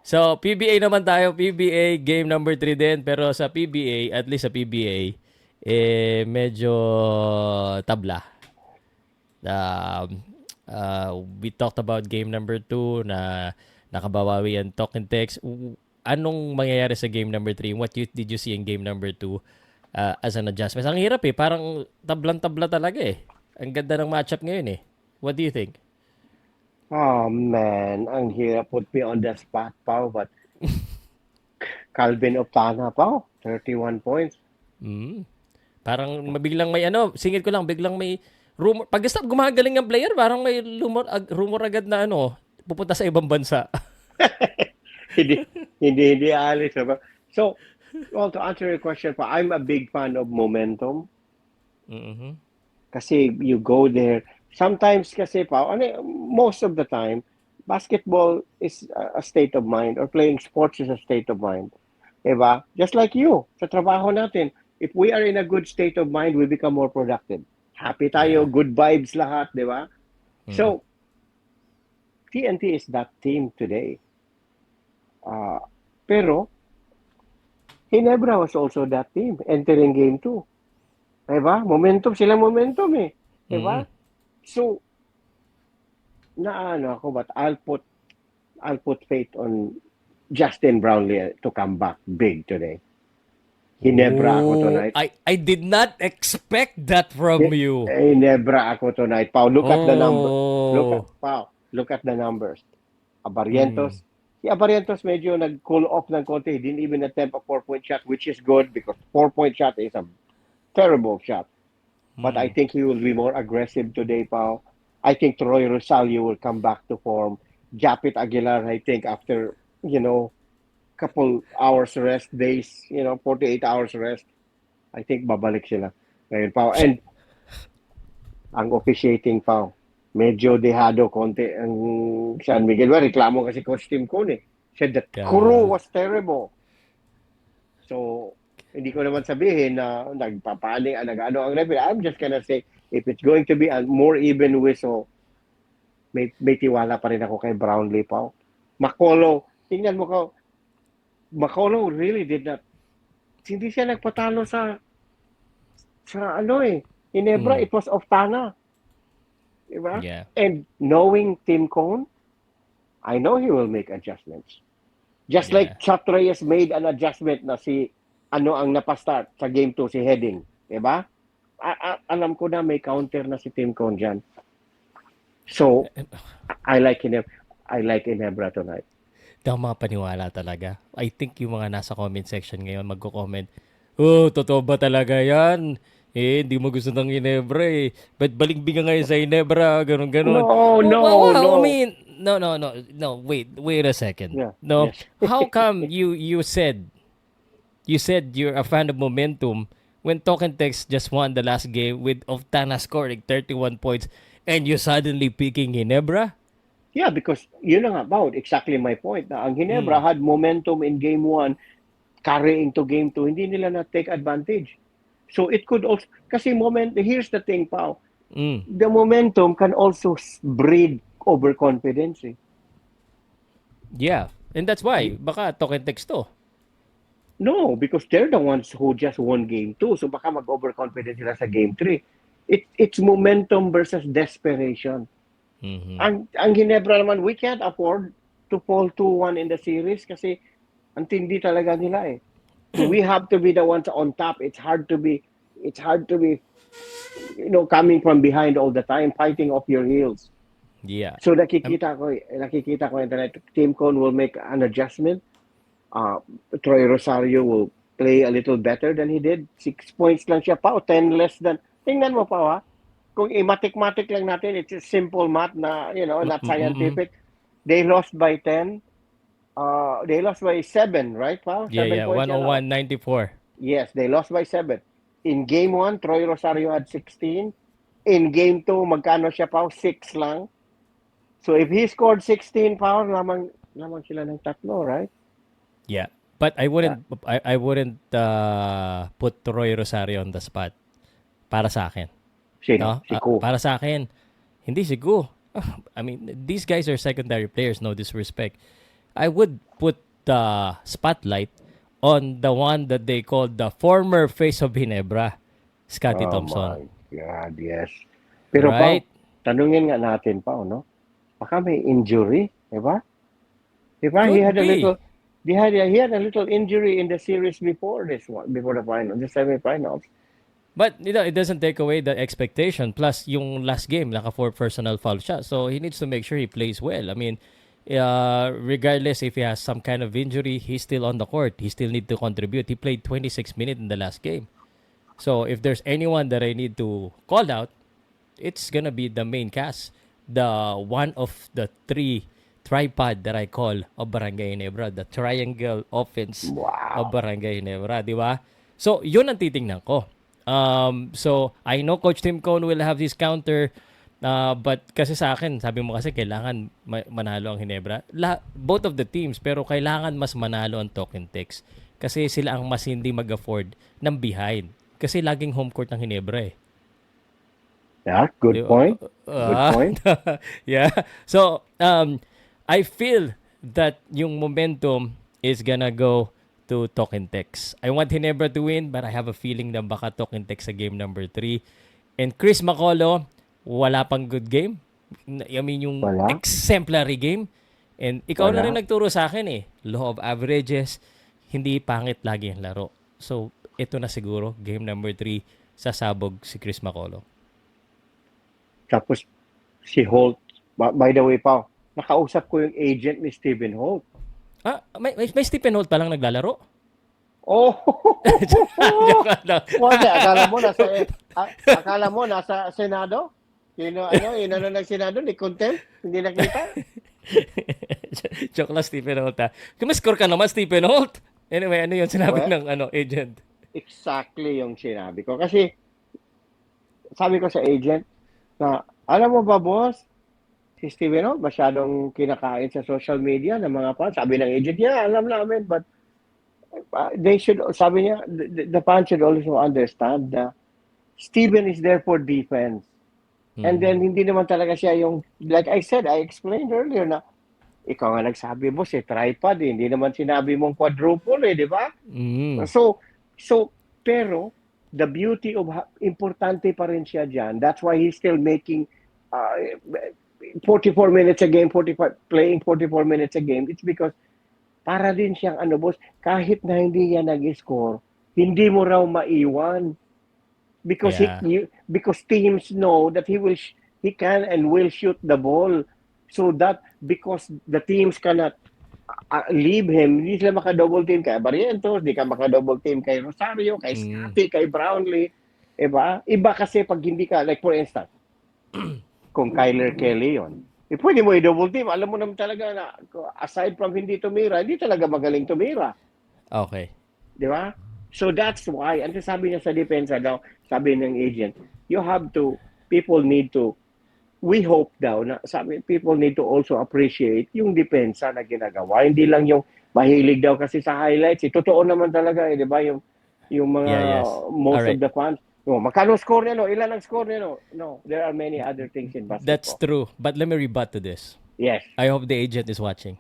So, PBA naman tayo. PBA, game number 3 din. Pero sa PBA, at least sa PBA, medyo tabla. Um, we talked about game number 2 na nakabawawi ang talk and text. Anong mangyayari sa game number 3? Did you see in game number 2 as an adjustment? Ang hirap eh. Parang tablang-tabla talaga eh. Ang ganda ng matchup ngayon eh. What do you think? Oh man, ang hirap put me on the spot, Pao. But Calvin Optana, Pao, 31 points. Mm. Parang mabiglang may ano, singit ko lang, biglang may rumor. Pag stop gumagaling ang player, parang may rumor agad na ano, pupunta sa ibang bansa. hindi, hindi alis. Diba? So, well, to answer your question, Pao, I'm a big fan of momentum. Mhm. Kasi you go there. Sometimes kasi, Pao, most of the time, basketball is a state of mind or playing sports is a state of mind. Diba? Just like you, sa trabaho natin, if we are in a good state of mind, we become more productive. Happy tayo, Yeah. good vibes lahat, di ba? Mm. So, TNT is that team today. Uh, pero, Ginebra was also that team entering game 2. Diba? Momentum, sila momentum eh. Mm. Diba? So, naano ako, but I'll put faith on Justin Brownlee to come back big today. Ginebra ako Oh, tonight. I did not expect that from you. Ginebra ako tonight. Pau, look at the number. Oh. Look at the numbers. Mm. Abarientos. Si Abarientos medyo nag-cool off ng konti. He didn't even attempt a 4-point shot, which is good because 4-point shot is a terrible shot. But I Mm. think he will be more aggressive today, Pau. I think Troy Rosalio will come back to form. Japit Aguilar, I think after, couple hours rest, days, 48 hours rest, I think babalik sila. Ngayon, Pau. Siya, And ang officiating, Pau, medyo dehado konti ang San Miguel. Well, reklamo kasi Coach Tim Cone eh. Said the crew ka, was terrible. So, hindi ko naman sabihin na nagpapaling, nag-ano ang referee. I'm just gonna say, if it's going to be a more even whistle, may tiwala pa rin ako kay Brownlee, Pau. Makolo, tingnan mo ko, Makolo really did not, hindi siya nagpatalo sa ano eh. Ginebra, mm. it was Oftana. Diba? Yeah. And knowing Tim Cone, I know he will make adjustments. Just Yeah. like Chat Reyes made an adjustment na si ano ang napastart sa game 2 si Heading. Diba? Alam ko na may counter na si Tim Cone dyan. So, I like him. I like Ginebra tonight. Hindi ako makapaniwala talaga. I think yung mga nasa comment section ngayon magko-comment, oh, totoo ba talaga yan? Eh, hindi mo gusto ng Ginebra eh. Ba't balimbing ka ngayon sa Ginebra? Ganon, ganon. No, Well, no, I no. mean, no, wait a second. Yeah, No, yes. how come you said you're a fan of momentum when Token Text just won the last game with Oftana scoring 31 points and you suddenly picking Ginebra? Yeah, because yun ang about exactly my point na ang Ginebra Mm, had momentum in game 1 carrying to game 2. Hindi nila na take advantage. So it could also, kasi here's the thing, Pao. mm. The momentum can also breed overconfidence. Eh. Yeah. And that's why, baka Token Text to. No, because they're the ones who just won game 2. So baka mag-overconfidence sila sa game 3. It's momentum versus desperation. Mhm. Ang Ginebra naman, we can't afford to fall 2-1 in the series kasi ang tindi talaga nila eh. So we have to be the ones on top. It's hard to be coming from behind all the time, fighting off your heels. Yeah. So Um, nakikita ko internet, Tim Cone will make an adjustment. Uh, Troy Rosario will play a little better than he did. 6 points lang siya pa o 10 less than. Tingnan mo pa ha. Kung i-matik-matik lang natin, it's a simple math na, not mm. scientific. They lost by 10. They lost by 7, right, pal? Yeah, 7 yeah. points yan. Oh. 101-94. Yes, they lost by 7. In game 1, Troy Rosario had 16. In game 2, magkano siya pa? 6 lang. So if he scored 16 power, lamang sila ng tatlo, right? Yeah. But I Yeah. wouldn't I wouldn't put Roy Rosario on the spot para sa akin. Sino? No? Si Ku. Para sa akin, hindi siguro. I mean, these guys are secondary players, no disrespect. I would put the spotlight on the one that they called the former face of Ginebra, Scotty Oh Thompson. my God, yes. Pero Right? Pao, tanungin nga natin Pao, no? Baka may injury, di ba? Di ba? He Could had a be. little, he had a little injury in the series before this one, before the final, the semifinals. But it doesn't take away the expectation. Plus, yung last game, naka 4 personal foul siya. So, he needs to make sure he plays well. I mean, regardless if he has some kind of injury, he's still on the court. He still need to contribute. He played 26 minutes in the last game. So, if there's anyone that I need to call out, it's gonna be the main cast. The one of the 3 tripod that I call of Barangay Ginebra. The triangle offense of Wow. Barangay Ginebra. Di ba? So, yun ang titingnan ko. So, I know Coach Tim Cone will have this counter. But kasi sa akin, sabi mo kasi kailangan manalo ang Ginebra. Both of the teams, pero kailangan mas manalo ang Token Tex. Kasi sila ang mas hindi mag-afford ng behind. Kasi laging home court ng Ginebra eh. Yeah, good point. Good Ah, point. yeah. So, I feel that yung momentum is gonna go to Token Tex. I want Ginebra to win, but I have a feeling na baka Token Tex sa game number 3. And Chris Macolo, wala pang good game. I mean, yung Wala. exemplary game. And ikaw na rin Wala. nagturo sa akin eh. Law of averages, hindi pangit lagi ang laro. So, ito na siguro, game number 3, sasabog si Chris Macolo. Tapos si Holt, by the way, Pao, nakausap ko yung agent ni Stephen Holt. May Stephen Holt palang naglalaro? Oh, Joke lang. wala. Akala mo nasa Senado? Ano ng Senado ni Contempt? Hindi nakita? Joke lang, Stephen Holt ha. Kumascore ka naman, Stephen Holt. Anyway, ano yung sinabi Well, ng agent? exactly yung sinabi ko. Kasi sabi ko sa agent na, alam mo ba, boss, si Stephen Holt masyadong kinakain sa social media ng mga fans. Sabi ng agent, yeah, alam namin, but sabi niya, the fans should also understand na Steven is there for defense. And then, hindi naman talaga siya yung, like I said, I explained earlier na, ikaw nga nagsabi mo, si tripod, hindi naman sinabi mong quadruple, di ba? So, pero, the beauty of, importante pa rin siya dyan. That's why he's still making 44 minutes a game, playing 44 minutes a game. It's because, para din siyang boss, kahit na hindi yan nag-score, hindi mo raw maiwan. Because because teams know that he can and will shoot the ball. So that because the teams cannot leave him, hindi sila maka-double team kay Barrientos, hindi ka maka-double team kay Rosario, kay Scotty, kay Brownlee. Iba kasi pag hindi ka, like for instance, kung Kyler Kelly yon, pwede mo i-double team. Alam mo naman talaga na aside from hindi tumira, hindi talaga magaling tumira. Okay. Di ba? So that's why, ang sabi niya sa depensa daw, sabi ng agent, we hope daw na people need to also appreciate yung depensa na ginagawa. Hindi lang yung mahilig daw kasi sa highlights. Totoo naman talaga, di ba? Yung mga most of the fans. Magkano score niya, no? Ilan ang score niya, no? No, there are many other things in basketball. That's true. But let me rebut to this. Yes. I hope the agent is watching.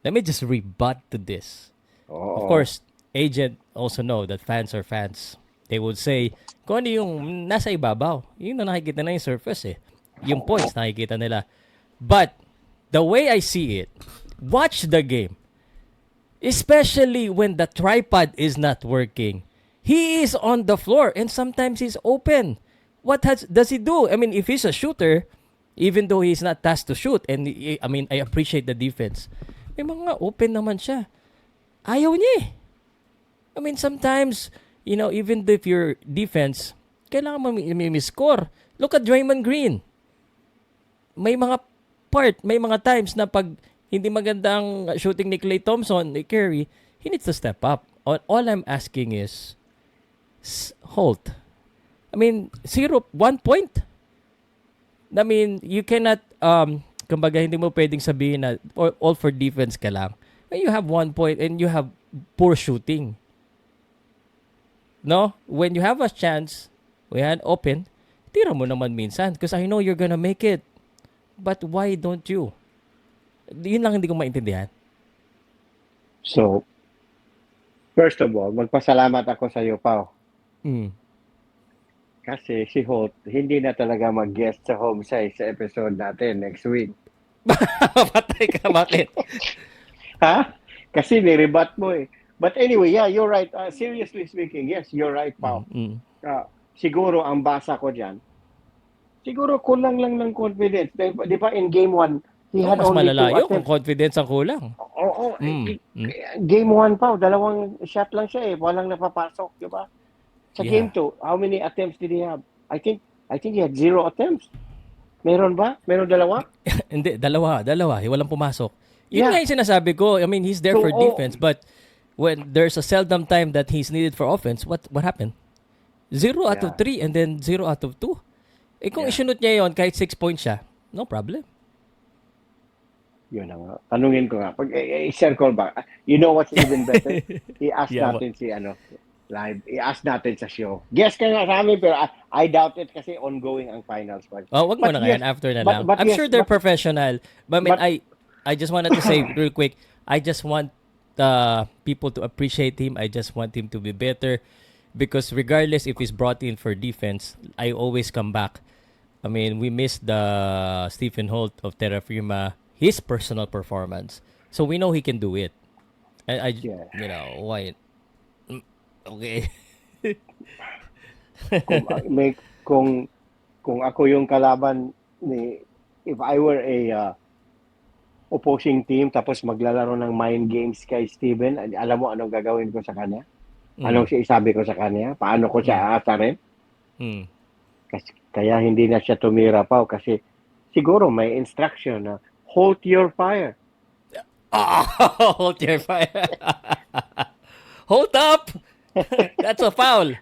Let me just rebut to this. Oo. Of course, agent also know that fans are fans. They would say, kung ano yung nasa ibabaw, yun na nakikita na yung surface eh. Yung points nakikita nila. But, the way I see it, watch the game. Especially when the tripod is not working. He is on the floor and sometimes he's open. What does he do? I mean, if he's a shooter, even though he's not tasked to shoot, and I appreciate the defense, may mga open naman siya. Ayaw niya eh. I mean, sometimes, even if your defense, kailangan mo score. Look at Draymond Green. May mga times na pag hindi magandang shooting ni Klay Thompson, ni Curry, he needs to step up. All I'm asking is, Holt. I mean, 1 point. I mean, you cannot, kumbaga, hindi mo pwedeng sabihin na all for defense ka lang. When you have 1 point and you have poor shooting. No? When you have a chance, when open, tira mo naman minsan because I know you're gonna make it. But why don't you? Yun lang hindi ko maintindihan. So, first of all, magpasalamat ako sa iyo, Pao. Mm. Kasi si Holt, hindi na talaga mag-guest sa home size sa episode natin next week. Patay ka, bakit? Ha? Kasi nirebat mo eh. But anyway, yeah, you're right. Seriously speaking, yes, you're right, Pao. Mm. Siguro ang basa ko dyan, siguro kulang lang ng confidence. Di ba in game 1, he Oh, had mas only 2 malala yun kung attempts. confidence ang kulang. Oo, Mm. Mm. game 1 pa, dalawang shot lang siya eh, walang napapasok, di ba? Sa game Yeah. 2, how many attempts did he have? I think he had 0 attempts. Meron ba? Meron dalawa? Hindi, dalawa. Walang pumasok. Yun nga Yeah. yung sinasabi ko. I mean, he's there So, for defense, but when there's a seldom time that he's needed for offense, what happened? 0 out of Yeah. 3 and then 0 out of 2. Eh kung Yeah. isunod niya yon kahit 6 points siya, no problem. Yun na nga. Tanungin ko nga. Pag i-circle ba? You know what's even better? I-ask Yeah, natin si live. I-ask natin sa show. Guess ka nga sa amin, pero I doubt it kasi ongoing ang finals. Oh, wag mo But na yes, ngayon, after na but- lang. but I'm yes, sure they're but- professional. But I mean, but- I just wanted to say real quick, I just want people to appreciate him. I just want him to be better because regardless if he's brought in for defense, I always come back. I mean, we missed the Stephen Holt of Terra Firma, his personal performance. So we know he can do it. I Yeah. you know, why? Okay. kung ako yung kalaban ni, if I were a opposing team tapos maglalaro ng mind games kay Steven, alam mo anong gagawin ko sa kanya? Anong isabi ko sa kanya? Paano ko siya aasarin? Mm. Kaya hindi na siya tumira pa kasi siguro may instruction na hold your fire. Hold your fire. Hold up. That's a foul.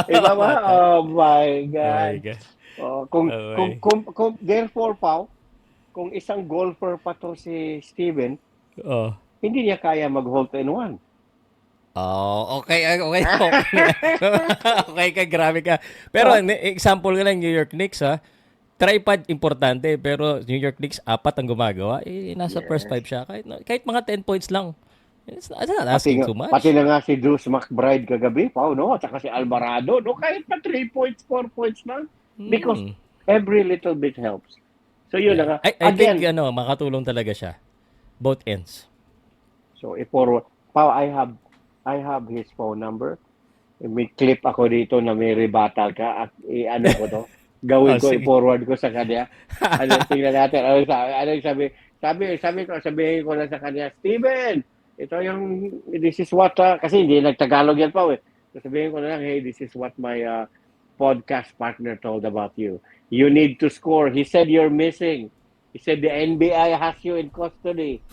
Iba ba? Oh my God. Oh my God. Kung therefore, Pao, kung isang golfer pa to si Steven, Oh. hindi niya kaya mag-hold in one. Oh, okay. Okay ka, grabe ka. Pero example ka lang, New York Knicks ha. Tripod importante, pero New York Knicks 4 ang gumagawa. Eh, nasa first 5 siya. Kahit mga 10 points lang. It's not asking too much. Pati na nga si Deuce McBride kagabi, Pao, no? At saka si Alvarado, no? Kahit pa 3 points, 4 points lang. Because every little bit helps. So yun na nga. I think makatulong talaga siya. Both ends. So Pao, I have his phone number. May clip ako dito na may rebuttal ka at ano ko to. Gawin ko, sige. i-forward ko sa kanya. Tingnan natin. Sabihin ko lang sa kanya, Steven, ito yung, this is what, kasi hindi nagtagalog yan pa eh. So sabihin ko na lang, hey, this is what my podcast partner told about you. You need to score. He said you're missing. He said the NBA has you in custody.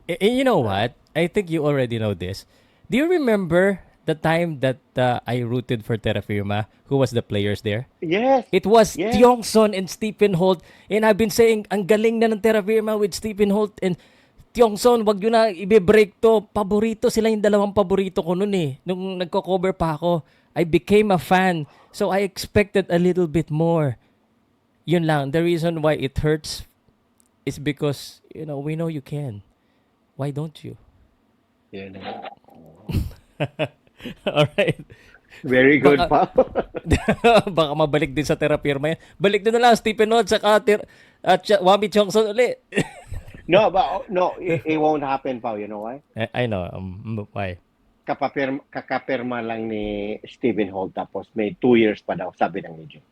And you know what? I think you already know this. Do you remember the time that I rooted for Terra Firma? Who was the players there? Yes. It was Yes. Tiongson and Stephen Holt. And I've been saying, ang galing na ng Terra Firma with Stephen Holt and Tiongson. Wag yun na i-break to. Paborito sila yung dalawang paborito ko nun eh. Nung nagko-cover pa ako, I became a fan. So I expected a little bit more. Yun lang. The reason why it hurts is because, we know you can. Why don't you? Yan. Alright. Very good, pa. Baka mabalik din sa Terra Firma yan. Balik din na lang Stephen Holt at Wami Chongson ulit. No, it won't happen, Pao. You know why? I know. Why? Kakapirma lang ni Stephen Holt tapos may 2 years pa daw, sabi ng agent.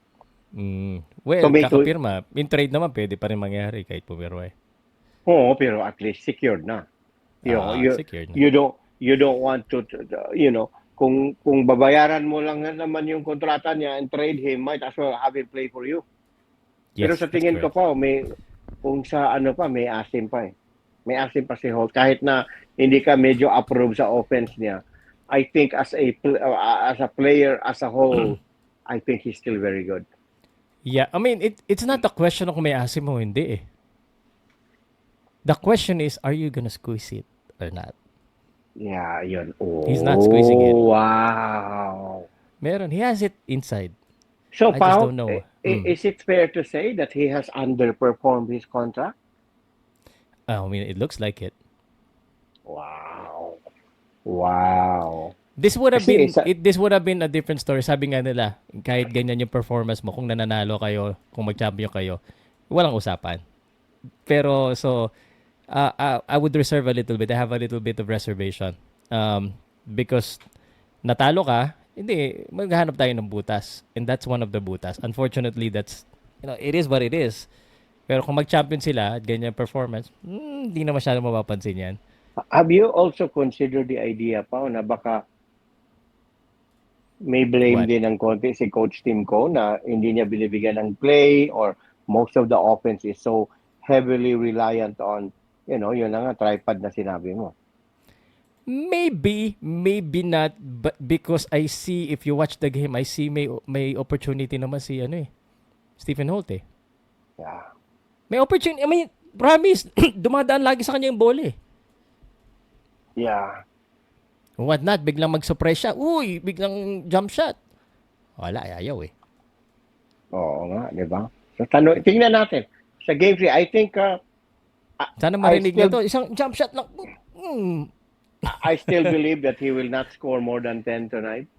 Well, So, may kakapirma. In trade naman, pwede pa rin mangyari kahit pumirma eh. Oo, pero at least secured na. Secured na. You don't want to kung babayaran mo lang naman yung kontrata niya and trade him, might as well have him play for you. Yes, Pero sa tingin ko pa, may asim pa eh. May asim pa si Holt. Kahit na hindi ka medyo approve sa offense niya, I think as a player, as a whole, I think he's still very good. Yeah, I mean, it's not a question kung may asim o hindi eh. The question is, are you gonna squeeze it or not? Yeah, yun. Oh, He's not squeezing it. Wow. Meron. He has it inside. So, I just Pao, don't know. is it fair to say that he has underperformed his contract? I mean, it looks like it. Wow. Wow. This would have Kasi been sa, this would have been a different story. Sabi nga nila, kahit ganyan yung performance mo, kung nananalo kayo, kung mag-champion kayo, walang usapan. Pero so I would reserve a little bit. I have a little bit of reservation. Because natalo ka, hindi, maghahanap tayo ng butas. And that's one of the butas. Unfortunately, that's, it is what it is. Pero kung mag-champion sila at ganyan performance, hindi na masyadong mapapansin yan. have you also considered the idea pa na baka may blame What? din ng konti si Coach Tim Ko na hindi niya binibigyan ng play or most of the offense is so heavily reliant on, yun na nga, tripod na sinabi mo. Maybe, maybe not, but because I see, if you watch the game, I see may opportunity naman si Stephen Holt eh. Yeah. May opportunity, I mean, promise, dumadaan lagi sa kanya yung bola eh. Yeah. What not, biglang mag-suppress siya. Uy, biglang jump shot. Wala, ayaw eh. Oo nga, di ba? So, tingnan natin. Sa game 3, I think Sana I marinig niyo still to. Isang jump shot lang. I still believe that he will not score more than 10 tonight.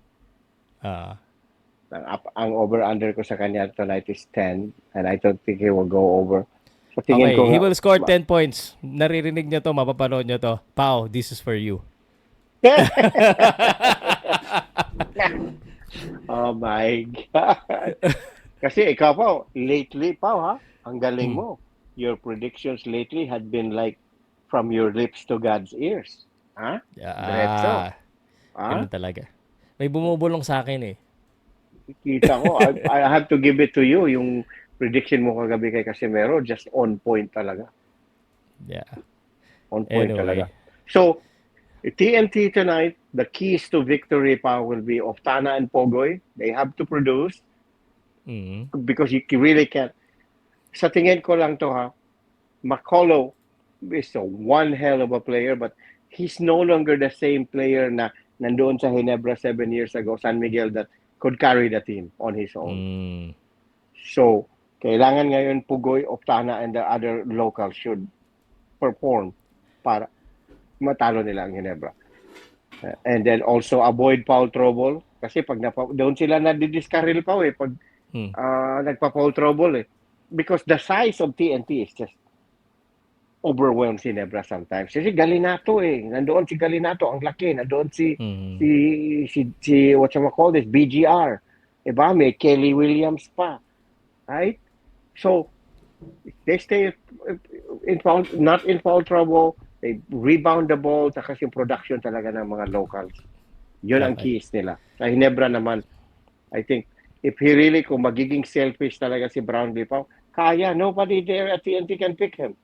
Ah, Ang over-under ko sa kanya tonight is 10 and I don't think he will go over. So tingin okay, ko he nga, will score 10 points. Naririnig niyo to, mapapanood niyo to. Pao, this is for you. oh my God. Kasi ikaw pa, lately pa ha, ang galing mo. Your predictions lately had been like from your lips to God's ears. Ha? Diretso. Ha? Ganun talaga. May bumubulong sa akin eh. Kita ko, I have to give it to you. Yung prediction mo kagabi kay Casimero, just on point talaga. Yeah. On point Anyway. talaga. So, TNT tonight, the keys to victory pa will be Oftana and Pogoy. They have to produce because you really can't. Sa tingin ko lang to ha, McCullough is one hell of a player but he's no longer the same player na nandoon sa Ginebra 7 years ago, San Miguel, that could carry the team on his own. So, kailangan ngayon Pugoy, Oftana, and the other locals should perform para matalo nila ang Ginebra. And then also avoid foul trouble kasi pag doon sila nadidiskaril pa pag nagpa-foul trouble because the size of TNT is just overwhelmed si Ginebra sometimes. Kasi Galinato nandoon si Galinato, ang laki, nandoon si whatchamacallit, BGR. Diba? May Kelly Williams pa. Right? So, they stay not in foul trouble, they rebound the ball, tapos yung production talaga ng mga locals. Yun ang keys nila. Sa Ginebra naman, I think, if he really, kung magiging selfish talaga si Brownlee pa, kaya, nobody there at TNT can pick him.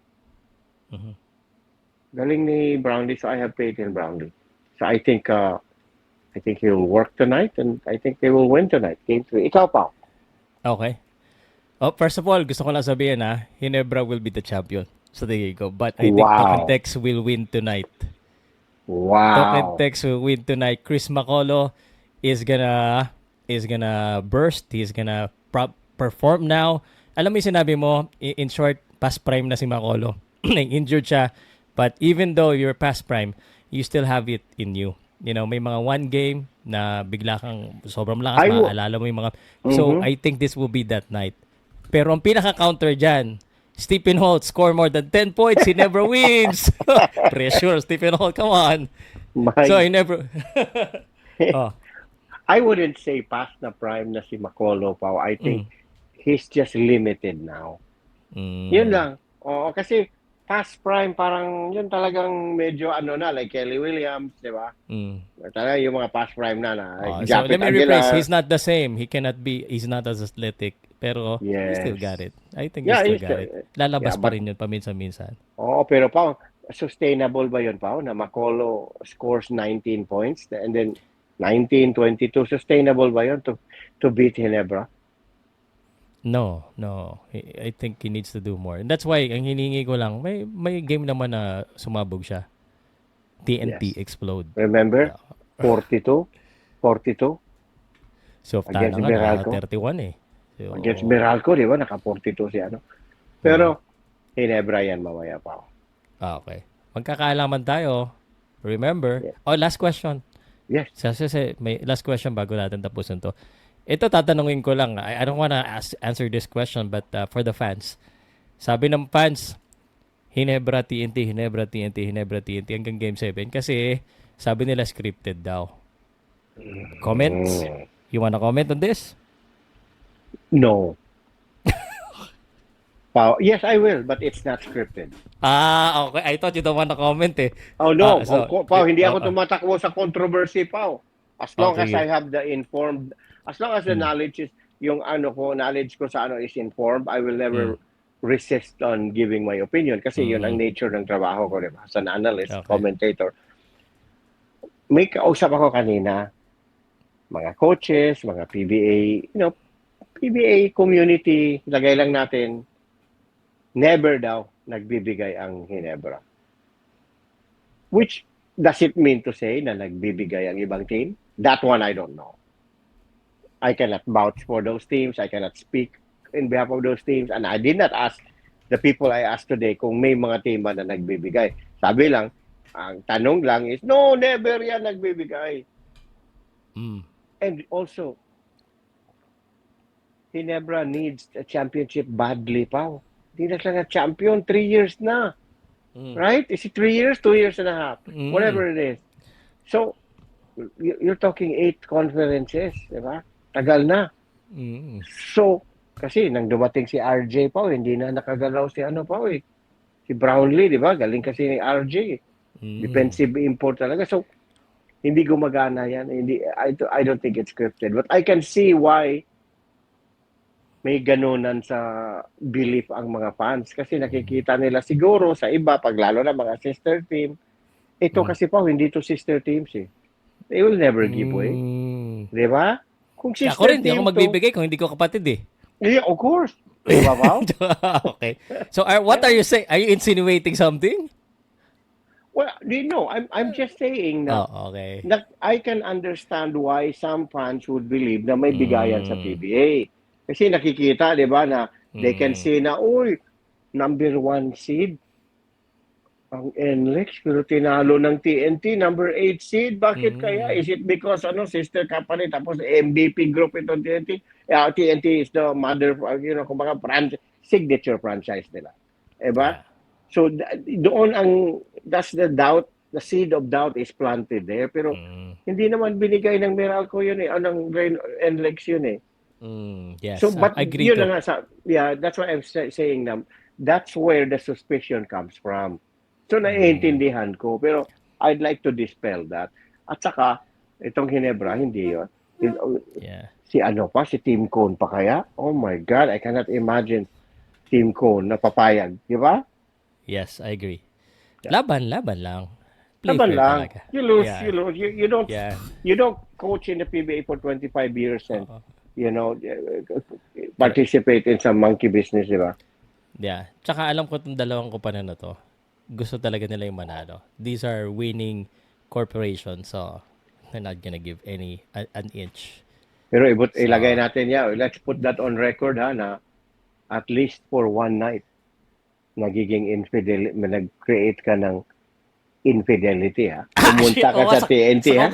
Galing ni Brownlee, so I have faith in Brownlee. So I think he'll work tonight and I think they will win tonight. Game 3. Ikaw pa. Okay. Oh, first of all, gusto ko lang sabihin Ginebra will be the champion. So there you go. But I think Tokentex will win tonight. Wow. Tokentex will win tonight. Chris McCullough is gonna burst. He's gonna perform now. Alam mo yung sinabi mo, in short, past prime na si McCullough. Injured siya. But even though you're past prime, you still have it in you. You know, may mga one game na bigla kang sobrang lakas, maaalala mo yung mga... So, I think this will be that night. Pero ang pinaka-counter dyan, Stephen Holt score more than 10 points. He never wins. Pressure, Stephen Holt. Come on. So, he never... I wouldn't say past na prime na si McCullough pa. I think he's just limited now. Yun lang. Oo, kasi past prime, parang yun talagang medyo like Kelly Williams, di ba? Talaga yung mga past prime na. So let me rephrase, he's not the same. He's not as athletic. Pero he still got it. I think he still got it. Lalabas pa rin yun paminsan-minsan. Oo, pero pa, sustainable ba yun pa? Na McCullough scores 19 points and then 19, 22. Sustainable ba yun to beat Ginebra? No. I think he needs to do more. And that's why, ang hiningi ko lang, may game naman na sumabog siya. TNT explode. Remember? 42? So, against Meralco. 31 So, against Meralco, di ba? Naka-42 si ano. Pero, Ginebra yan mamaya pa. Okay. Magkakaalaman tayo. Remember? Yeah. Oh, last question. Yes. May last question bago natin tapusin to. Ito tatanungin ko lang. I don't wanna answer this question but for the fans. Sabi ng fans, Hinebra TNT, Hinebra TNT, Hinebra TNT hanggang Game 7 kasi sabi nila scripted daw. Comments? Mm. You wanna comment on this? No. Yes, I will, but it's not scripted. Okay. I thought you don't wanna comment eh. Oh no, Pao, hindi ako uh, tumatakbo sa controversy, Pao. As long as okay. I have the informed, as long as the knowledge is, yung knowledge ko sa is informed, I will never resist on giving my opinion kasi yun ang nature ng trabaho ko, di ba? As an analyst, Okay. commentator. May kausap ako kanina, mga coaches, mga PBA, PBA community, lagay lang natin, never daw nagbibigay ang Hinebra. Which does it mean to say na nagbibigay ang ibang team? That one I don't know. I cannot vouch for those teams. I cannot speak in behalf of those teams. And I did not ask the people I asked today kung may mga team ba na nagbibigay. Sabi lang, ang tanong lang is, no, never yan nagbibigay. And also, Hinebra needs a championship badly, Pao. Hindi na siya na champion. 3 years na. Right? Is it 3 years? 2 years and a half? Whatever it is. So, you're talking 8 conferences, di ba? Tagal na. So, kasi nang dumating si RJ Pao, hindi na nakagalaw si Pao eh. Si Brownlee, di ba? Galing kasi ni RJ. Defensive import talaga. So, hindi gumagana yan. I don't think it's scripted. But I can see why may ganunan sa belief ang mga fans kasi nakikita nila siguro sa iba, pag lalo na mga sister team, ito kasi pa, hindi to sister teams eh. They will never give way. Di ba? Kung sister Ako rin, di team ako magbibigay kung hindi ko kapatid eh. Yeah, of course. Di ba, Pao? Okay. So, what are you saying? Are you insinuating something? Well, no, I'm just saying na, okay. that I can understand why some fans would believe na may bigayan sa PBA. Kasi nakikita, di ba, na they can say na, uy, number 1 seed, ang NLEX, pero tinalo ng TNT, number 8 seed. Bakit kaya? Is it because, sister company, tapos MVP group ito, TNT? TNT is the mother, kumbaga, signature franchise nila. Diba? Yeah. So, doon that's the doubt, the seed of doubt is planted there. Pero, hindi naman binigay ng Meralco yun eh, ng NLEX yun eh. Yes, so, but I agree yun na nga, that's why I'm saying na that's where the suspicion comes from. So, naiintindihan ko. Pero, I'd like to dispel that. At saka, itong Hinebra, hindi yun. Si si Team Cone pa kaya? Oh my God, I cannot imagine Team Cone na papayag. Di ba? Yes, I agree. Yeah. Laban lang. Laban lang. Talaga. You lose. You don't coach in the PBA for 25 years and participate in some monkey business, di ba? Yeah. Tsaka alam ko itong dalawang kumpanan na to, gusto talaga nila yung manalo. These are winning corporations, so they're not gonna give an inch. Pero ilagay natin let's put that on record na at least for one night, nagiging nag-create ka ng infidelity Pumunta ka sa TNT Ha?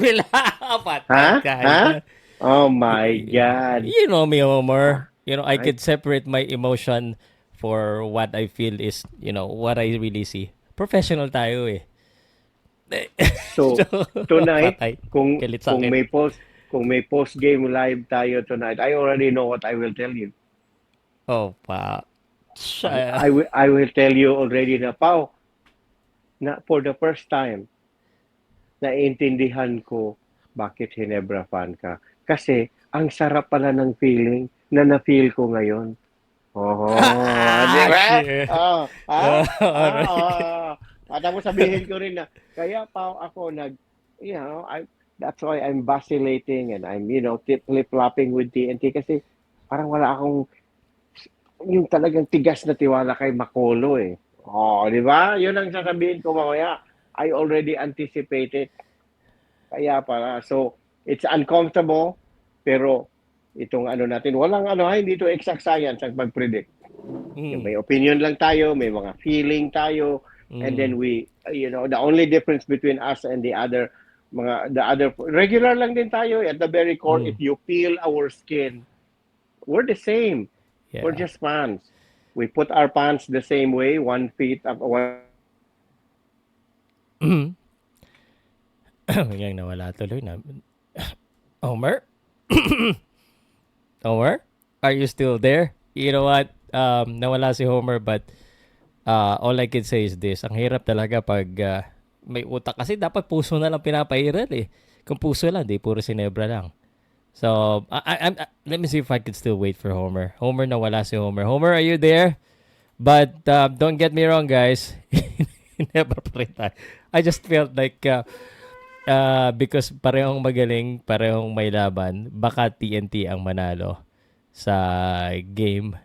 Oh my God. You know me, Homer. I could separate my emotion for what I feel is, what I really see. Professional tayo eh. So, tonight, kung may post-game live tayo tonight, I already know what I will tell you. Oh, pa. I will tell you already na, Pao, na for the first time, naiintindihan ko bakit Hinebra fan ka. Kasi, ang sarap pala ng feeling na na-feel ko ngayon. Di ba? Tapos sabihin ko rin na, kaya pa ako that's why I'm vacillating and I'm, flip-flopping with TNT kasi parang wala akong yung talagang tigas na tiwala kay Makolo eh. Di ba? Yun ang sasabihin ko mamaya. I already anticipated. Kaya para. So, it's uncomfortable, pero itong natin, walang hindi to exact science ang pag-predict. May opinion lang tayo, may mga feeling tayo, and then we, the only difference between us and the other regular lang din tayo at the very core. If you peel our skin, we're the same. We're Yeah. just fans. We put our pants the same way, 1 feet up, one. Biglang nawala tuloy na. Homer? Homer? Are you still there? You know what? Nawala si Homer, but all I can say is this. Ang hirap talaga pag may utak. Kasi dapat puso na lang pinapairal eh. Kung puso lang, di puro sinebra lang. So, let me see if I could still wait for Homer. Homer, nawala si Homer. Homer, are you there? But don't get me wrong, guys. Never pa rin tayo. I just felt like because parehong magaling, parehong may laban, baka TNT ang manalo sa game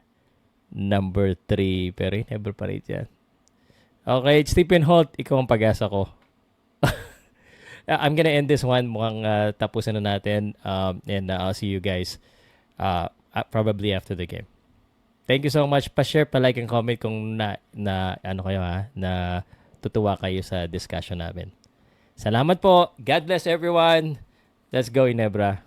number 3. Pero never pa rin yan. Okay, Stephen Holt, ikaw ang pag-asa ko. I'm gonna end this one. Mukhang tapusin na natin. And I'll see you guys probably after the game. Thank you so much. Pa-share, pa-like, and comment kung na ano kayo na tutuwa kayo sa discussion namin. Salamat po. God bless everyone. Let's go, Inebra.